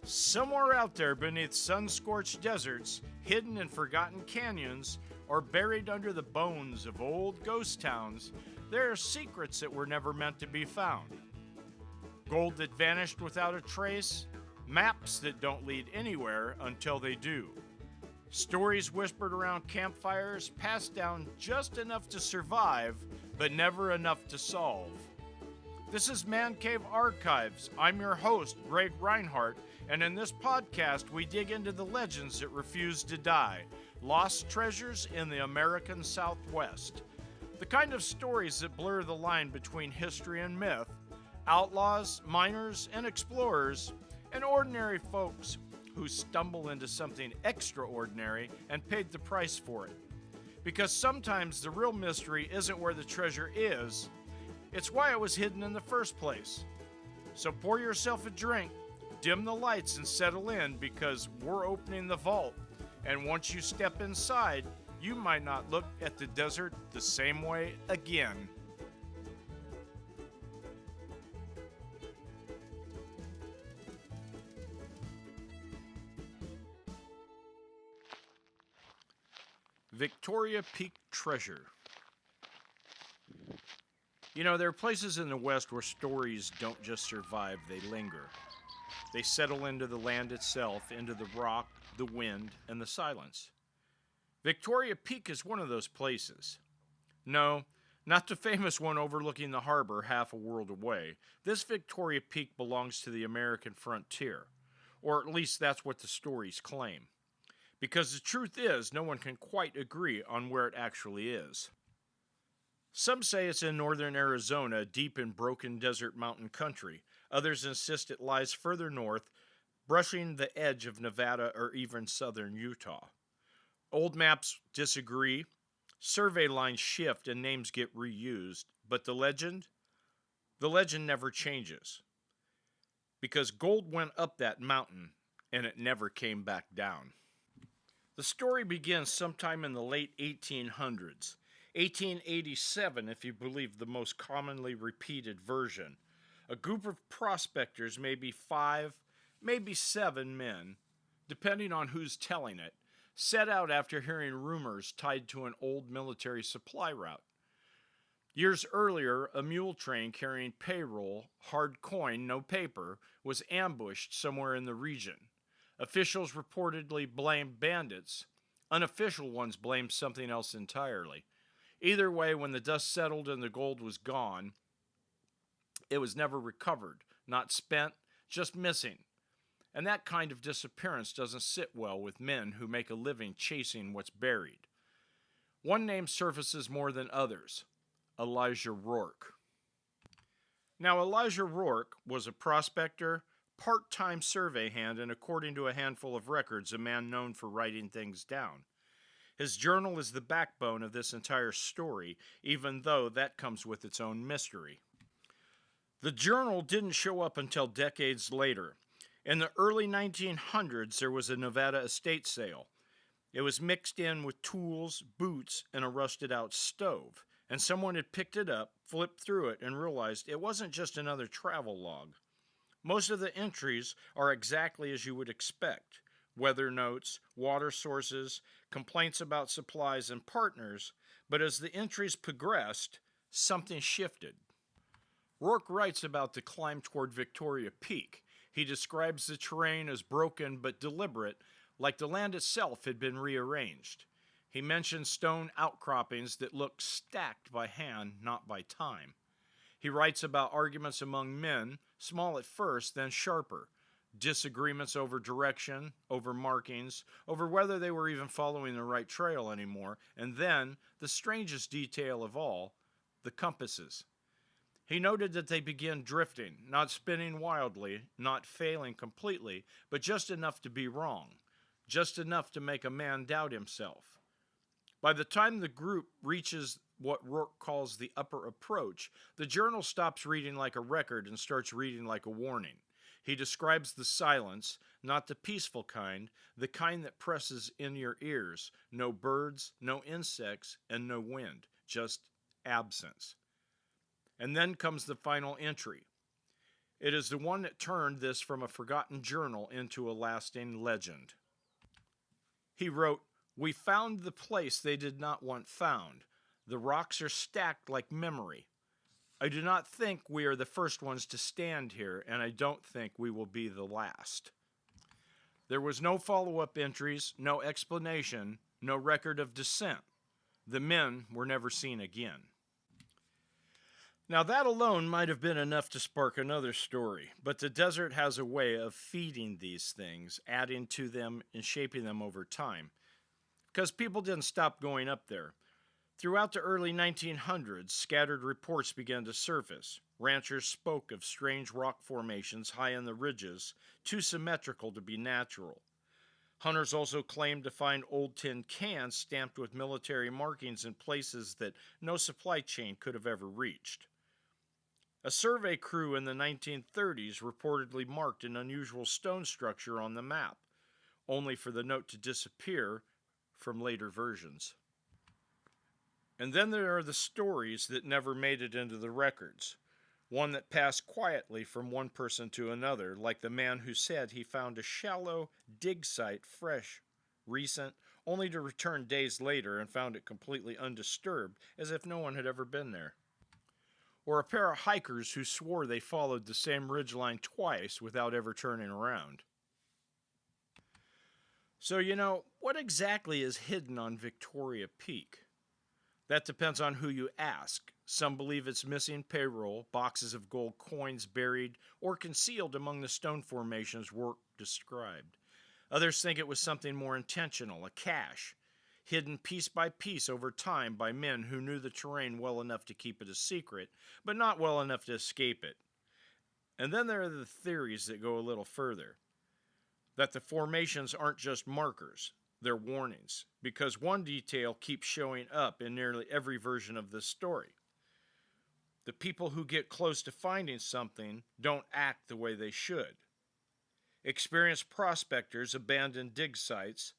Somewhere out there beneath sun scorched deserts, hidden in forgotten canyons, or buried under the bones of old ghost towns, there are secrets that were never meant to be found. Gold that vanished without a trace, maps that don't lead anywhere until they do. Stories whispered around campfires, passed down just enough to survive, but never enough to solve. This is Man Cave Archives. I'm your host, Greg Reinhardt, and in this podcast, we dig into the legends that refuse to die, lost treasures in the American Southwest. The kind of stories that blur the line between history and myth, outlaws, miners, and explorers, and ordinary folks who stumble into something extraordinary and paid the price for it. Because sometimes the real mystery isn't where the treasure is, it's why it was hidden in the first place. So pour yourself a drink, dim the lights, and settle in because we're opening the vault. And once you step inside, you might not look at the desert the same way again. Victoria Peak Treasure. You know, there are places in the West where stories don't just survive, they linger. They settle into the land itself, into the rock, the wind, and the silence. Victoria Peak is one of those places. No, not the famous one overlooking the harbor half a world away. This Victoria Peak belongs to the American frontier, or at least that's what the stories claim. Because the truth is, no one can quite agree on where it actually is. Some say it's in northern Arizona, deep in broken desert mountain country. Others insist it lies further north, brushing the edge of Nevada or even southern Utah. Old maps disagree, survey lines shift, and names get reused. But the legend? The legend never changes. Because gold went up that mountain, and it never came back down. The story begins sometime in the late 1800s. 1887, if you believe the most commonly repeated version. A group of prospectors, maybe 5, maybe 7 men, depending on who's telling it, set out after hearing rumors tied to an old military supply route. Years earlier, a mule train carrying payroll, hard coin, no paper, was ambushed somewhere in the region. Officials reportedly blamed bandits. Unofficial ones blamed something else entirely. Either way, when the dust settled and the gold was gone, it was never recovered, not spent, just missing. And that kind of disappearance doesn't sit well with men who make a living chasing what's buried. One name surfaces more than others: Elijah Rourke. Now, Elijah Rourke was a prospector, part-time survey hand, and according to a handful of records, a man known for writing things down. His journal is the backbone of this entire story, even though that comes with its own mystery. The journal didn't show up until decades later. In the early 1900s, there was a Nevada estate sale. It was mixed in with tools, boots, and a rusted-out stove, and someone had picked it up, flipped through it, and realized it wasn't just another travel log. Most of the entries are exactly as you would expect: weather notes, water sources, complaints about supplies and partners, but as the entries progressed, something shifted. Rourke writes about the climb toward Victoria Peak. He describes the terrain as broken but deliberate, like the land itself had been rearranged. He mentions stone outcroppings that look stacked by hand, not by time. He writes about arguments among men, small at first, then sharper. Disagreements over direction, over markings, over whether they were even following the right trail anymore, and then, the strangest detail of all, the compasses. He noted that they began drifting, not spinning wildly, not failing completely, but just enough to be wrong, just enough to make a man doubt himself. By the time the group reaches what Rourke calls the upper approach, the journal stops reading like a record and starts reading like a warning. He describes the silence, not the peaceful kind, the kind that presses in your ears. No birds, no insects, and no wind, just absence. And then comes the final entry. It is the one that turned this from a forgotten journal into a lasting legend. He wrote, "We found the place they did not want found. The rocks are stacked like memory. I do not think we are the first ones to stand here, and I don't think we will be the last." There was no follow-up entries, no explanation, no record of descent. The men were never seen again. Now that alone might have been enough to spark another story, but the desert has a way of feeding these things, adding to them and shaping them over time. Because people didn't stop going up there. Throughout the early 1900s, scattered reports began to surface. Ranchers spoke of strange rock formations high in the ridges, too symmetrical to be natural. Hunters also claimed to find old tin cans stamped with military markings in places that no supply chain could have ever reached. A survey crew in the 1930s reportedly marked an unusual stone structure on the map, only for the note to disappear from later versions. And then there are the stories that never made it into the records. One that passed quietly from one person to another, like the man who said he found a shallow dig site fresh, recent, only to return days later and found it completely undisturbed, as if no one had ever been there. Or a pair of hikers who swore they followed the same ridgeline twice without ever turning around. So, what exactly is hidden on Victoria Peak? That depends on who you ask. Some believe it's missing payroll, boxes of gold coins buried or concealed among the stone formations work described. Others think it was something more intentional, a cache, hidden piece by piece over time by men who knew the terrain well enough to keep it a secret, but not well enough to escape it. And then there are the theories that go a little further. That the formations aren't just markers. They're warnings, because one detail keeps showing up in nearly every version of this story. The people who get close to finding something don't act the way they should. Experienced prospectors abandon dig sites.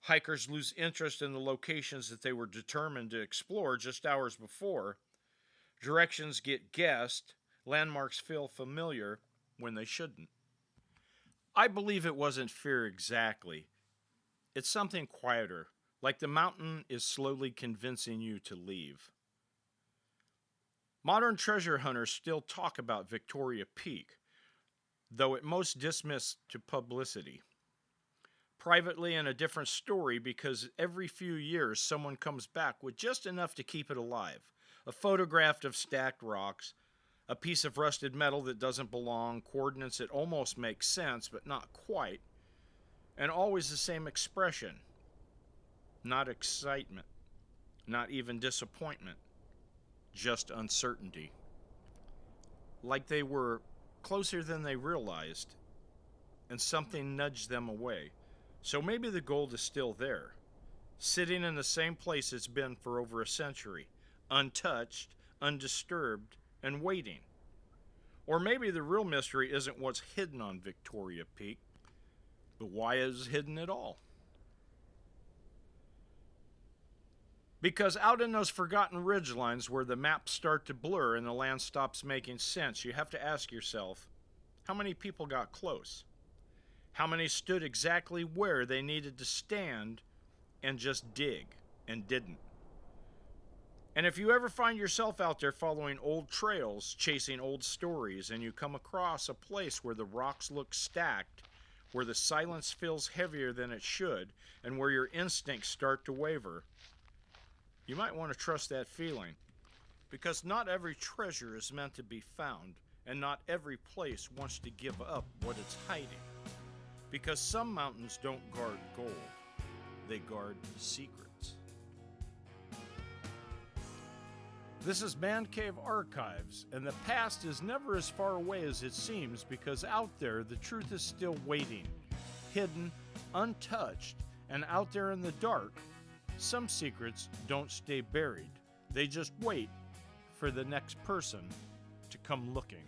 Hikers lose interest in the locations that they were determined to explore just hours before. Directions get guessed. Landmarks feel familiar when they shouldn't. I believe it wasn't fear exactly. It's something quieter, like the mountain is slowly convincing you to leave. Modern treasure hunters still talk about Victoria Peak, though at most dismissed to publicity. Privately in a different story, because every few years someone comes back with just enough to keep it alive. A photograph of stacked rocks, a piece of rusted metal that doesn't belong, coordinates that almost make sense but not quite, and always the same expression. Not excitement, not even disappointment, just uncertainty. Like they were closer than they realized, and something nudged them away. So maybe the gold is still there, sitting in the same place it's been for over a century, untouched, undisturbed, and waiting. Or maybe the real mystery isn't what's hidden on Victoria Peak, but why is hidden at all? Because out in those forgotten ridgelines where the maps start to blur and the land stops making sense, you have to ask yourself, how many people got close? How many stood exactly where they needed to stand and just dig and didn't? And if you ever find yourself out there following old trails, chasing old stories, and you come across a place where the rocks look stacked, where the silence feels heavier than it should, and where your instincts start to waver, you might want to trust that feeling. Because not every treasure is meant to be found, and not every place wants to give up what it's hiding. Because some mountains don't guard gold, they guard secrets. This is Man Cave Archives, and the past is never as far away as it seems, because out there the truth is still waiting, hidden, untouched, and out there in the dark, some secrets don't stay buried. They just wait for the next person to come looking.